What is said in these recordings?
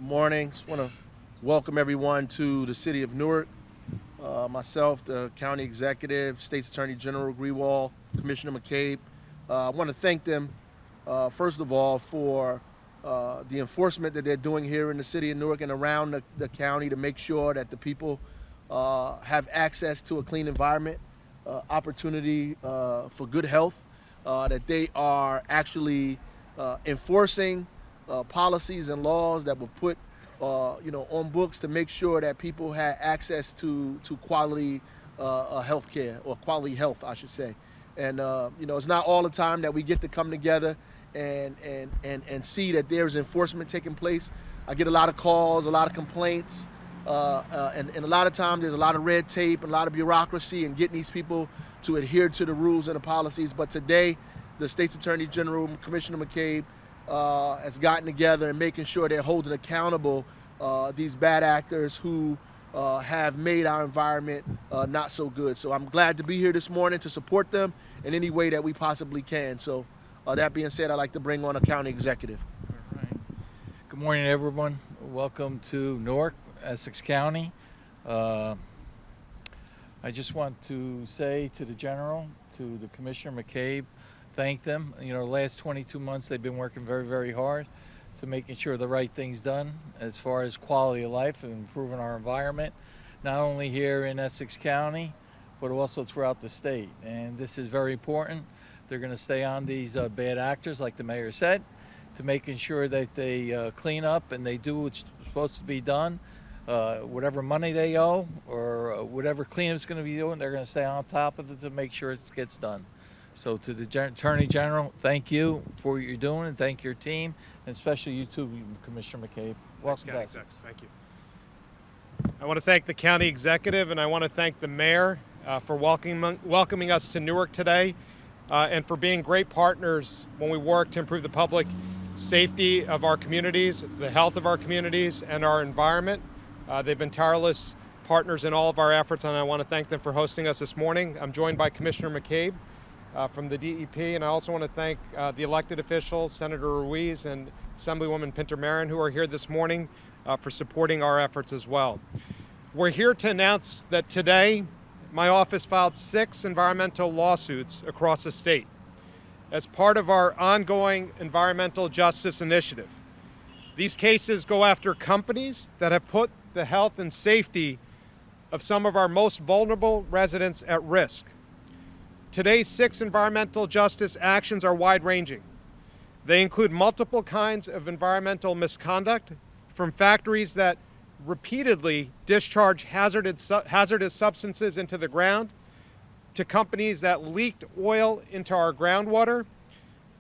Good morning. Just want to welcome everyone to the city of Newark. Myself, the county executive, State's Attorney General Grewal, Commissioner McCabe. I want to thank them, first of all, for the enforcement that they're doing here in the city of Newark and around the county to make sure that the people have access to a clean environment, opportunity for good health, that they are actually enforcing policies and laws that were put, on books to make sure that people had access to quality health care, or quality health, I should say. And it's not all the time that we get to come together and see that there's enforcement taking place. I get a lot of calls, a lot of complaints, and a lot of times there's a lot of red tape, a lot of bureaucracy, and getting these people to adhere to the rules and the policies. But today, the State's Attorney General, Commissioner McCabe, has gotten together and making sure they're holding accountable these bad actors who have made our environment not so good. So I'm glad to be here this morning to support them in any way that we possibly can. So that being said, I'd like to bring on a county executive. All right. Good morning, everyone. Welcome to Newark, Essex County. I just want to say to the General, to the Commissioner McCabe, thank them. The last 22 months they've been working very, very hard to making sure the right thing's done as far as quality of life and improving our environment, not only here in Essex County, but also throughout the state. And this is very important. They're going to stay on these bad actors, like the mayor said, to making sure that they clean up and they do what's supposed to be done. Whatever money they owe or whatever cleanup's going to be doing, they're going to stay on top of it to make sure it gets done. So to the Attorney General, thank you for what you're doing, and thank your team, and especially you too, Commissioner McCabe. Welcome back. Thank you. I want to thank the county executive, and I want to thank the mayor for welcoming us to Newark today, and for being great partners when we work to improve the public safety of our communities, the health of our communities, and our environment. They've been tireless partners in all of our efforts, and I want to thank them for hosting us this morning. I'm joined by Commissioner McCabe from the DEP, and I also want to thank the elected officials, Senator Ruiz and Assemblywoman Pinter-Marin, who are here this morning for supporting our efforts as well. We're here to announce that today my office filed 6 environmental lawsuits across the state as part of our ongoing environmental justice initiative. These cases go after companies that have put the health and safety of some of our most vulnerable residents at risk. Today's 6 environmental justice actions are wide-ranging. They include multiple kinds of environmental misconduct, from factories that repeatedly discharge hazardous substances into the ground, to companies that leaked oil into our groundwater,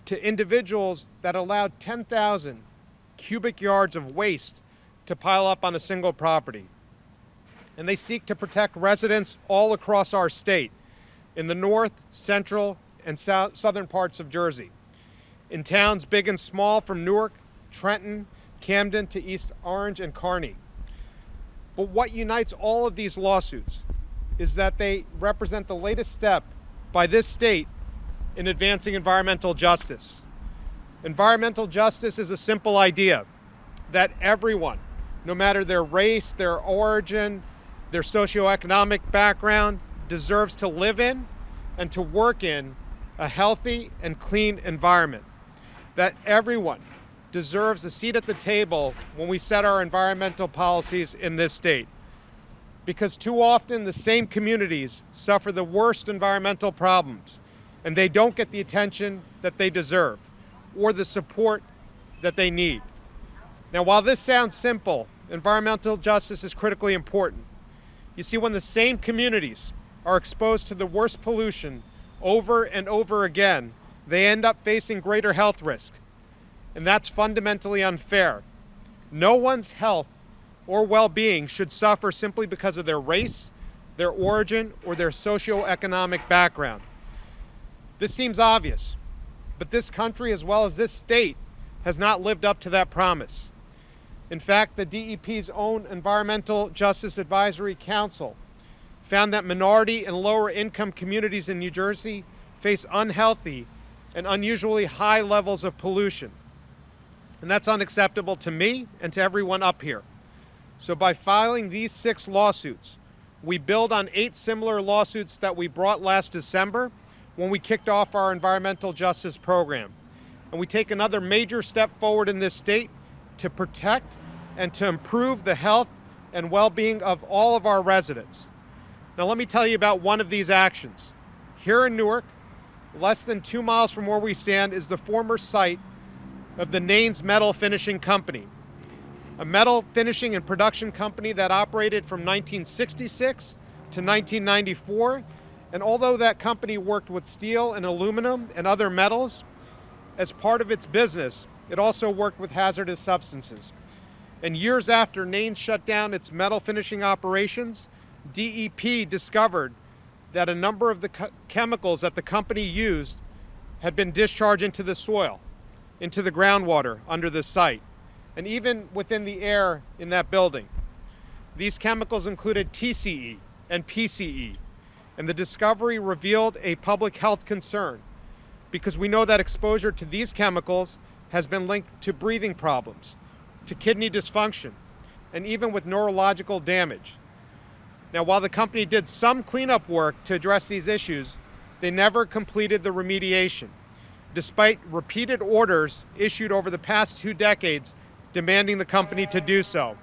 to individuals that allowed 10,000 cubic yards of waste to pile up on a single property. And they seek to protect residents all across our state, in the north, central, and southern parts of Jersey, in towns big and small, from Newark, Trenton, Camden to East Orange and Kearney. But what unites all of these lawsuits is that they represent the latest step by this state in advancing environmental justice. Environmental justice is a simple idea that everyone, no matter their race, their origin, their socioeconomic background, deserves to live in and to work in a healthy and clean environment. That everyone deserves a seat at the table when we set our environmental policies in this state. Because too often the same communities suffer the worst environmental problems, and they don't get the attention that they deserve or the support that they need. Now, while this sounds simple, environmental justice is critically important. You see, when the same communities are exposed to the worst pollution over and over again, they end up facing greater health risk. And that's fundamentally unfair. No one's health or well-being should suffer simply because of their race, their origin, or their socioeconomic background. This seems obvious, but this country, as well as this state, has not lived up to that promise. In fact, the DEP's own Environmental Justice Advisory Council found that minority and lower income communities in New Jersey face unhealthy and unusually high levels of pollution. And that's unacceptable to me and to everyone up here. So by filing these 6 lawsuits, we build on 8 similar lawsuits that we brought last December when we kicked off our environmental justice program. And we take another major step forward in this state to protect and to improve the health and well-being of all of our residents. Now let me tell you about one of these actions. Here in Newark, less than 2 miles from where we stand, is the former site of the Nains Metal Finishing Company, a metal finishing and production company that operated from 1966 to 1994. And although that company worked with steel and aluminum and other metals as part of its business, it also worked with hazardous substances. And years after Nains shut down its metal finishing operations, DEP discovered that a number of the chemicals that the company used had been discharged into the soil, into the groundwater under the site, and even within the air in that building. These chemicals included TCE and PCE, and the discovery revealed a public health concern because we know that exposure to these chemicals has been linked to breathing problems, to kidney dysfunction, and even with neurological damage. Now, while the company did some cleanup work to address these issues, they never completed the remediation, despite repeated orders issued over the past 2 decades demanding the company to do so.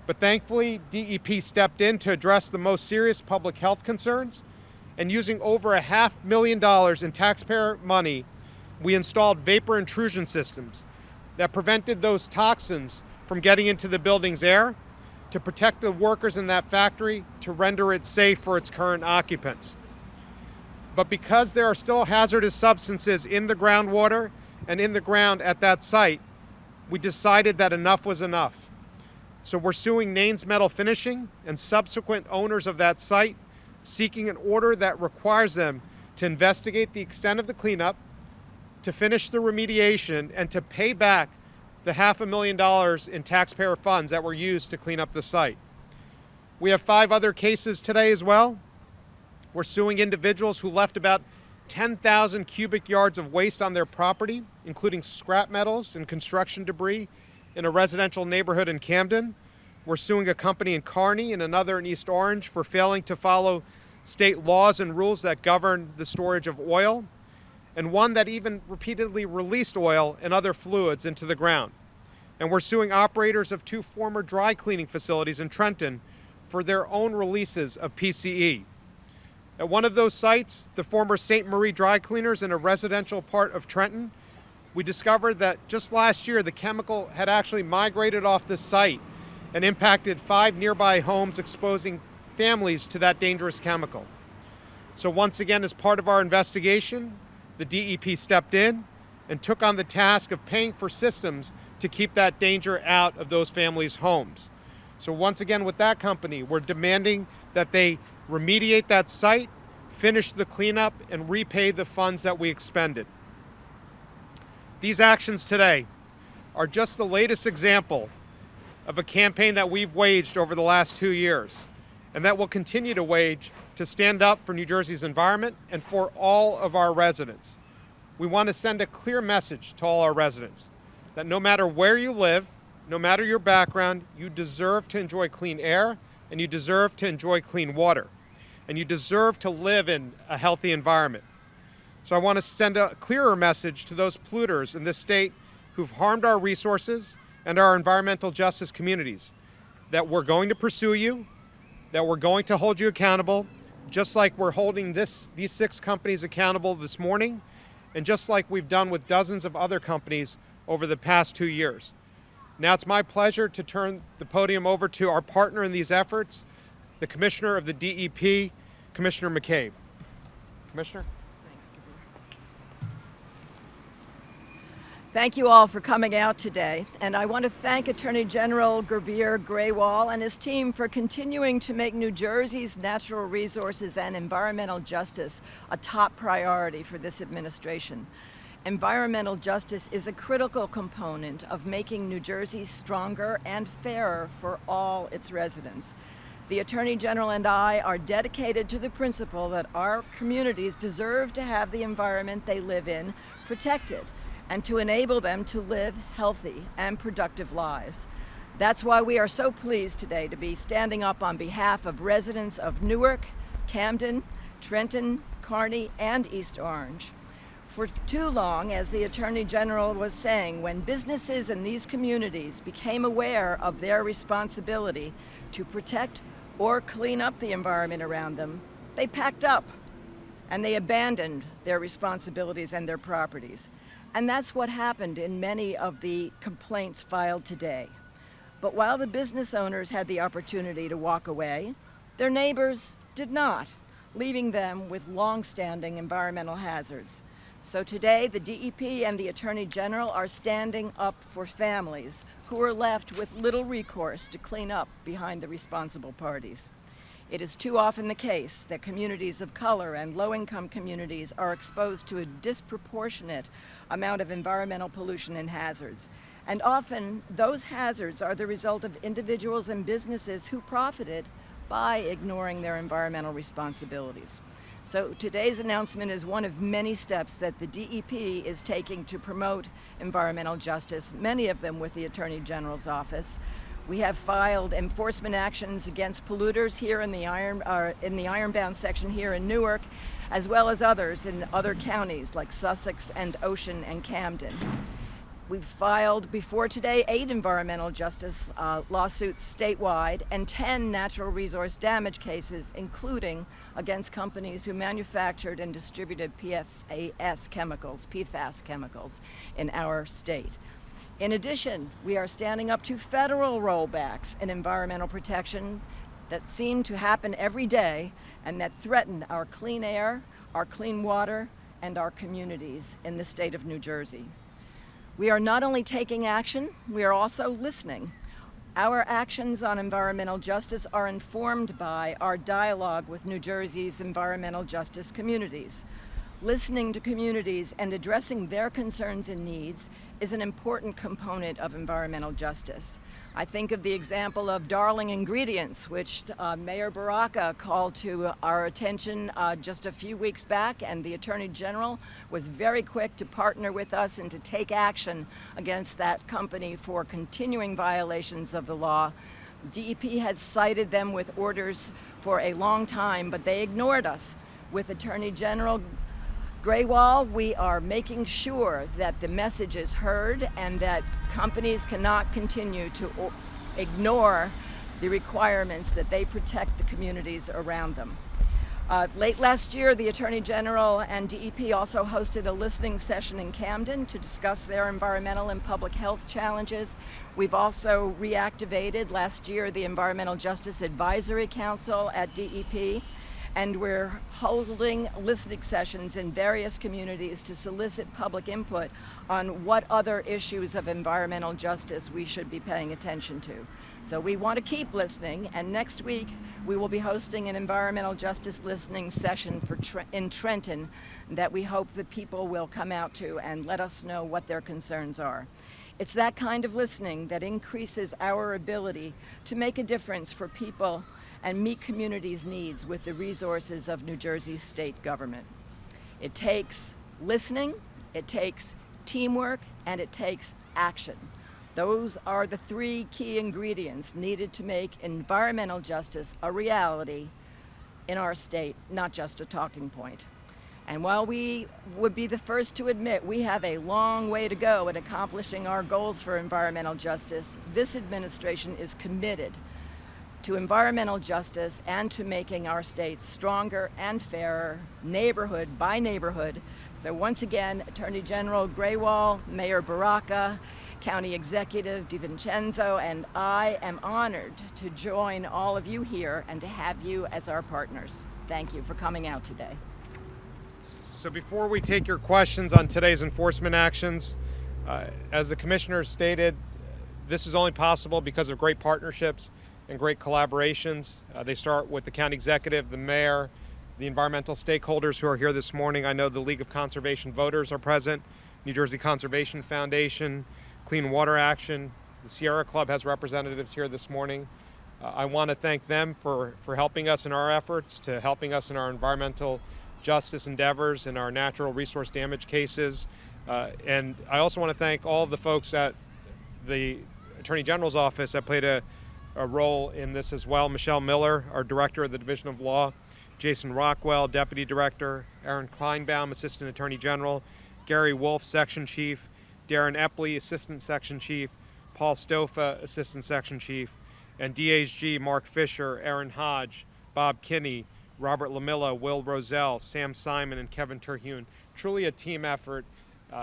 But thankfully, DEP stepped in to address the most serious public health concerns, and using over $500,000 in taxpayer money, we installed vapor intrusion systems that prevented those toxins from getting into the building's air, to protect the workers in that factory, to render it safe for its current occupants. But because there are still hazardous substances in the groundwater and in the ground at that site, we decided that enough was enough. So we're suing Nains Metal Finishing and subsequent owners of that site, seeking an order that requires them to investigate the extent of the cleanup, to finish the remediation, and to pay back the $500,000 in taxpayer funds that were used to clean up the site. We have 5 other cases today as well. We're suing individuals who left about 10,000 cubic yards of waste on their property, including scrap metals and construction debris, in a residential neighborhood in Camden. We're suing a company in Kearney and another in East Orange for failing to follow state laws and rules that govern the storage of oil, and one that even repeatedly released oil and other fluids into the ground. And we're suing operators of 2 former dry cleaning facilities in Trenton for their own releases of PCE. At one of those sites, the former St. Marie Dry Cleaners in a residential part of Trenton, we discovered that just last year the chemical had actually migrated off the site and impacted 5 nearby homes, exposing families to that dangerous chemical. So once again, as part of our investigation, the DEP stepped in and took on the task of paying for systems to keep that danger out of those families' homes. So once again, with that company, we're demanding that they remediate that site, finish the cleanup, and repay the funds that we expended. These actions today are just the latest example of a campaign that we've waged over the last 2 years, and that we'll continue to wage to stand up for New Jersey's environment and for all of our residents. We want to send a clear message to all our residents that no matter where you live, no matter your background, you deserve to enjoy clean air, and you deserve to enjoy clean water, and you deserve to live in a healthy environment. So I want to send a clearer message to those polluters in this state who've harmed our resources and our environmental justice communities, that we're going to pursue you, that we're going to hold you accountable, just like we're holding these 6 companies accountable this morning, and just like we've done with dozens of other companies over the past 2 years. Now it's my pleasure to turn the podium over to our partner in these efforts, the Commissioner of the DEP, Commissioner McCabe. Commissioner? Thank you all for coming out today, and I want to thank Attorney General Gurbir Grewal and his team for continuing to make New Jersey's natural resources and environmental justice a top priority for this administration. Environmental justice is a critical component of making New Jersey stronger and fairer for all its residents. The Attorney General and I are dedicated to the principle that our communities deserve to have the environment they live in protected, and to enable them to live healthy and productive lives. That's why we are so pleased today to be standing up on behalf of residents of Newark, Camden, Trenton, Kearney, and East Orange. For too long, as the Attorney General was saying, when businesses in these communities became aware of their responsibility to protect or clean up the environment around them, they packed up and they abandoned their responsibilities and their properties. And that's what happened in many of the complaints filed today. But while the business owners had the opportunity to walk away, their neighbors did not, leaving them with long-standing environmental hazards. So today, the DEP and the Attorney General are standing up for families who are left with little recourse to clean up behind the responsible parties. It is too often the case that communities of color and low-income communities are exposed to a disproportionate amount of environmental pollution and hazards. And often, those hazards are the result of individuals and businesses who profited by ignoring their environmental responsibilities. So today's announcement is one of many steps that the DEP is taking to promote environmental justice, many of them with the Attorney General's office. We have filed enforcement actions against polluters here in the Ironbound section here in Newark, as well as others in other counties like Sussex and Ocean and Camden. We've filed before today 8 environmental justice lawsuits statewide and 10 natural resource damage cases, including against companies who manufactured and distributed PFAS PFAS chemicals in our state. In addition, we are standing up to federal rollbacks in environmental protection that seem to happen every day and that threaten our clean air, our clean water, and our communities in the state of New Jersey. We are not only taking action, we are also listening. Our actions on environmental justice are informed by our dialogue with New Jersey's environmental justice communities. Listening to communities and addressing their concerns and needs is an important component of environmental justice. I think of the example of Darling Ingredients, which Mayor Baraka called to our attention just a few weeks back, and the Attorney General was very quick to partner with us and to take action against that company for continuing violations of the law. DEP had cited them with orders for a long time, but they ignored us. With Attorney General Grewal, we are making sure that the message is heard and that companies cannot continue to ignore the requirements that they protect the communities around them. Late last year, the Attorney General and DEP also hosted a listening session in Camden to discuss their environmental and public health challenges. We've also reactivated last year the Environmental Justice Advisory Council at DEP. And we're holding listening sessions in various communities to solicit public input on what other issues of environmental justice we should be paying attention to. So we want to keep listening, and next week we will be hosting an environmental justice listening session in Trenton that we hope that people will come out to and let us know what their concerns are. It's that kind of listening that increases our ability to make a difference for people and meet communities' needs with the resources of New Jersey's state government. It takes listening, it takes teamwork, and it takes action. Those are the 3 key ingredients needed to make environmental justice a reality in our state, not just a talking point. And while we would be the first to admit we have a long way to go in accomplishing our goals for environmental justice, this administration is committed to environmental justice and to making our states stronger and fairer, neighborhood by neighborhood. So once again, Attorney General Grewal, Mayor Baraka, County Executive DiVincenzo, and I am honored to join all of you here and to have you as our partners. Thank you for coming out today. So before we take your questions on today's enforcement actions, as the Commissioner stated, this is only possible because of great partnerships and great collaborations. They start with the County Executive, the Mayor, the environmental stakeholders who are here this morning. I know the League of Conservation Voters are present, New Jersey Conservation Foundation, Clean Water Action, the Sierra Club has representatives here this morning. I want to thank them for helping us in our efforts, to helping us in our environmental justice endeavors and our natural resource damage cases. And I also want to thank all the folks at the Attorney General's office that played a role in this as well. Michelle Miller, our Director of the Division of Law, Jason Rockwell, Deputy Director, Aaron Kleinbaum, Assistant Attorney General, Gary Wolf, Section Chief, Darren Epley, Assistant Section Chief, Paul Stofa, Assistant Section Chief, and DHG Mark Fisher, Aaron Hodge, Bob Kinney, Robert Lamilla, Will Roselle, Sam Simon, and Kevin Terhune. Truly a team effort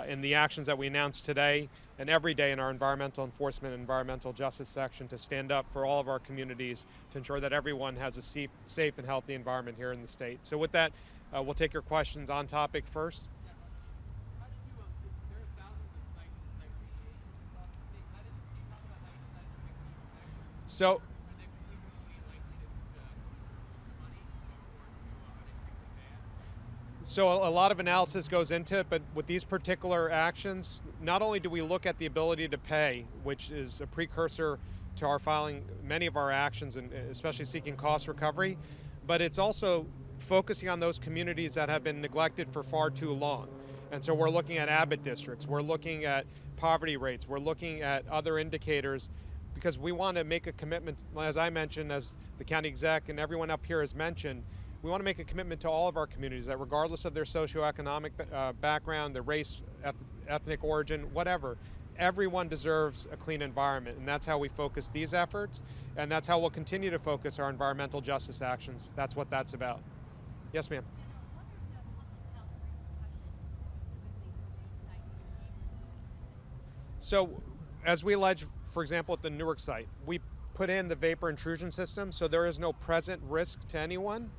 in the actions that we announced today and every day in our environmental enforcement and environmental justice section to stand up for all of our communities to ensure that everyone has a safe and healthy environment here in the state. So with that, we'll take your questions on topic first. So a lot of analysis goes into it, but with these particular actions, not only do we look at the ability to pay, which is a precursor to our filing many of our actions, and especially seeking cost recovery, but it's also focusing on those communities that have been neglected for far too long. And so we're looking at Abbott districts, we're looking at poverty rates, we're looking at other indicators, because we want to make a commitment, as I mentioned, as the county exec and everyone up here has mentioned, we want to make a commitment to all of our communities that regardless of their socioeconomic background, their race, ethnic origin, whatever, everyone deserves a clean environment. And that's how we focus these efforts. And that's how we'll continue to focus our environmental justice actions. That's what that's about. Yes, ma'am. So as we allege, for example, at the Newark site, we put in the vapor intrusion system, so there is no present risk to anyone.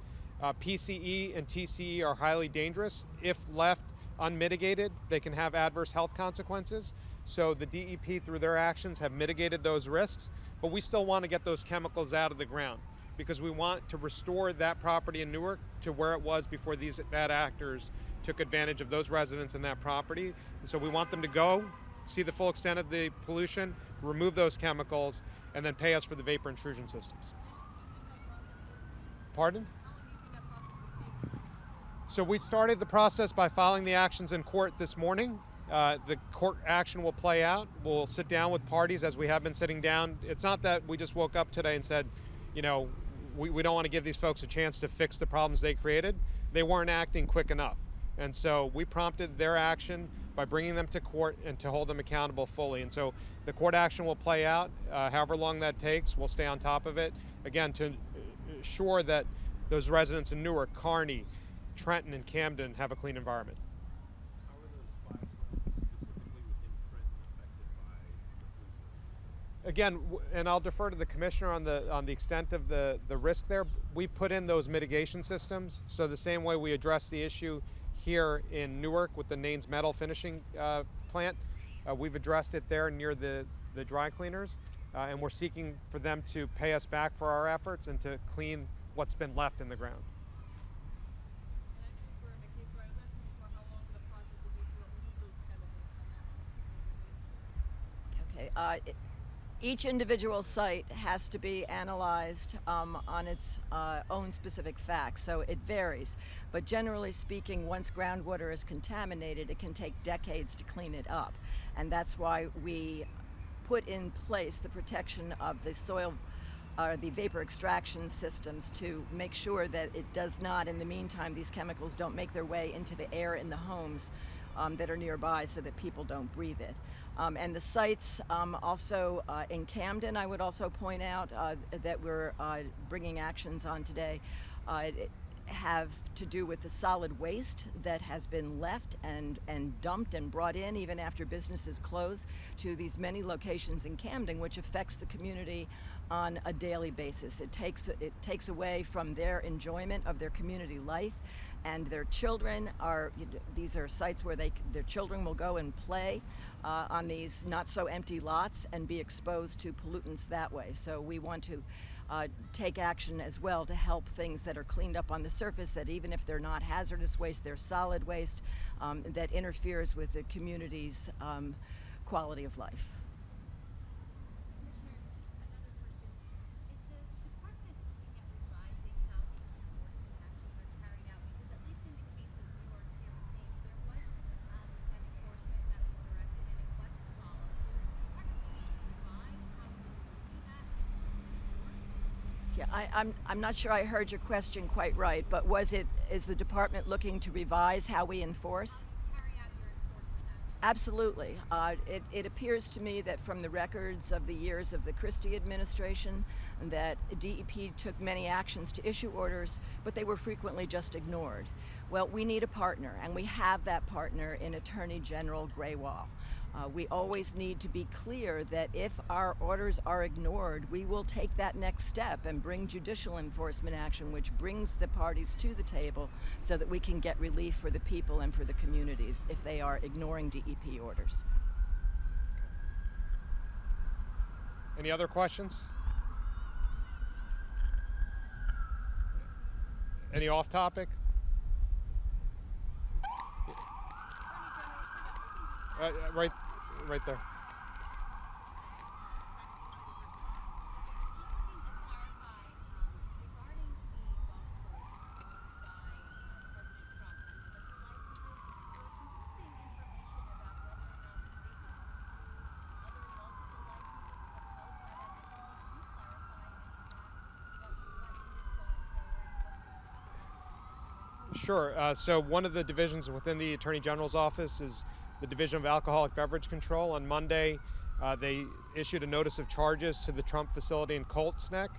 PCE and TCE are highly dangerous. If left unmitigated, they can have adverse health consequences. So the DEP, through their actions, have mitigated those risks, but we still want to get those chemicals out of the ground because we want to restore that property in Newark to where it was before these bad actors took advantage of those residents in that property. And so we want them to go, see the full extent of the pollution, remove those chemicals, and then pay us for the vapor intrusion systems. Pardon? So we started the process by filing the actions in court this morning. The court action will play out. We'll sit down with parties as we have been sitting down. It's not that we just woke up today and said, you know, we don't want to give these folks a chance to fix the problems they created. They weren't acting quick enough. And so we prompted their action by bringing them to court and to hold them accountable fully. And so the court action will play out. However long that takes, we'll stay on top of it. Again, to ensure that those residents in Newark, Kearney, Trenton, and Camden have a clean environment. How are those 5 homes specifically within Trenton affected by the pollution? Again, and I'll defer to the commissioner on the extent of the risk there. We put in those mitigation systems. So the same way we address the issue here in Newark with the Nains Metal Finishing plant, we've addressed it there near the dry cleaners, and we're seeking for them to pay us back for our efforts and to clean what's been left in the ground. Each individual site has to be analyzed on its own specific facts, so it varies. But generally speaking, once groundwater is contaminated, it can take decades to clean it up. And that's why we put in place the protection of the soil, the vapor extraction systems to make sure that it does not, in the meantime, these chemicals don't make their way into the air in the homes that are nearby so that people don't breathe it. And the sites also in Camden, I would also point out that we're bringing actions on today, have to do with the solid waste that has been left and dumped and brought in even after businesses close to these many locations in Camden, which affects the community on a daily basis. It takes away from their enjoyment of their community life. And their children these are sites where their children will go and play on these not so empty lots and be exposed to pollutants that way. So we want to take action as well to help things that are cleaned up on the surface, that even if they're not hazardous waste, they're solid waste that interferes with the community's quality of life. Yeah, I'm not sure I heard your question quite right, but is the department looking to revise how we enforce? Carry out your enforcement action. Absolutely. It appears to me that from the records of the years of the Christie administration, that DEP took many actions to issue orders, but they were frequently just ignored. Well, we need a partner, and we have that partner in Attorney General Graywall. We always need to be clear that if our orders are ignored, we will take that next step and bring judicial enforcement action, which brings the parties to the table so that we can get relief for the people and for the communities if they are ignoring DEP orders. Any other questions? Any off topic? Right there. Just looking to clarify regarding the golf course by President Trump and the liquor licenses. There were conflicting information about whether or not the state had pursued other multiple licenses upheld by that entity. Can you clarify any of that? What is going forward? What the Sure. So one of the divisions within the Attorney General's office is the Division of Alcoholic Beverage Control. On Monday, they issued a notice of charges to the Trump facility in Colts Neck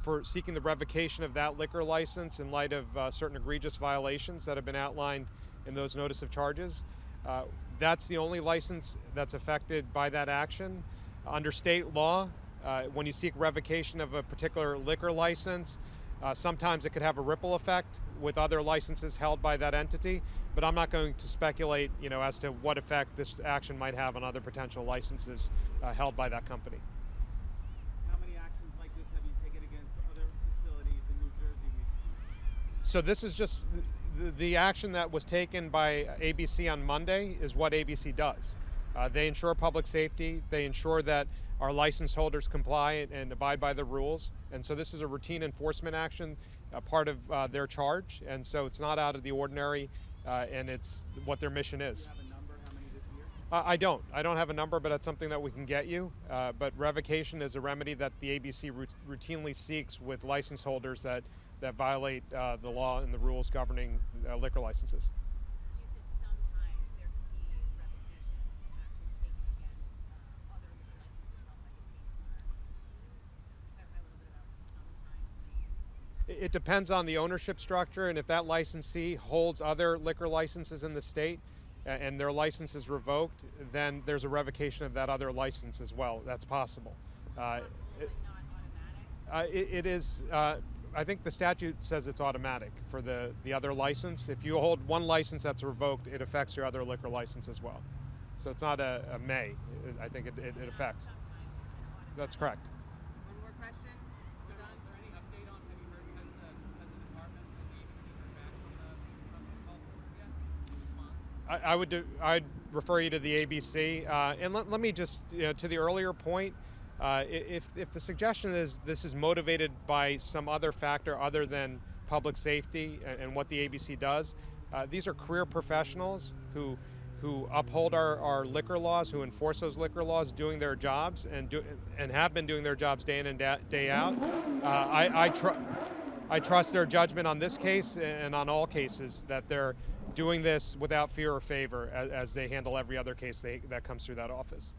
for seeking the revocation of that liquor license in light of certain egregious violations that have been outlined in those notice of charges. That's the only license that's affected by that action. Under state law, when you seek revocation of a particular liquor license, sometimes it could have a ripple effect with other licenses held by that entity, but I'm not going to speculate, as to what effect this action might have on other potential licenses held by that company. How many actions like this have you taken against other facilities in New Jersey recently? So this is just the action that was taken by ABC on Monday is what ABC does. They ensure public safety. They ensure that our license holders comply and abide by the rules. And so this is a routine enforcement action, a part of their charge. And so it's not out of the ordinary, and it's what their mission is. Do you have a number? How many this year? I don't. I don't have a number, but it's something that we can get you. But revocation is a remedy that the ABC routinely seeks with license holders that violate the law and the rules governing liquor licenses. You said sometimes there could be revocation action taken against other liquor licenses held by the same owner. Can you clarify a little bit about what sometimes means? It depends on the ownership structure, and if that licensee holds other liquor licenses in the state and their license is revoked, then there's a revocation of that other license as well. That's possible. Not automatic. It is. I think the statute says it's automatic for the other license. If you hold one license that's revoked, it affects your other liquor license as well. So it's not a may. I think it affects. Sometimes it's an automatic. That's correct. One more question. We're done. Is there any update on, have you heard, has the department, has the agency heard back from the golf course yet? Response? I'd refer you to the ABC. And let me just, to the earlier point, if the suggestion is this is motivated by some other factor other than public safety and what the ABC does, these are career professionals who uphold our liquor laws, who enforce those liquor laws, doing their jobs and have been doing their jobs day in and day out. I trust their judgment on this case and on all cases, that they're doing this without fear or favor as they handle every other case that comes through that office.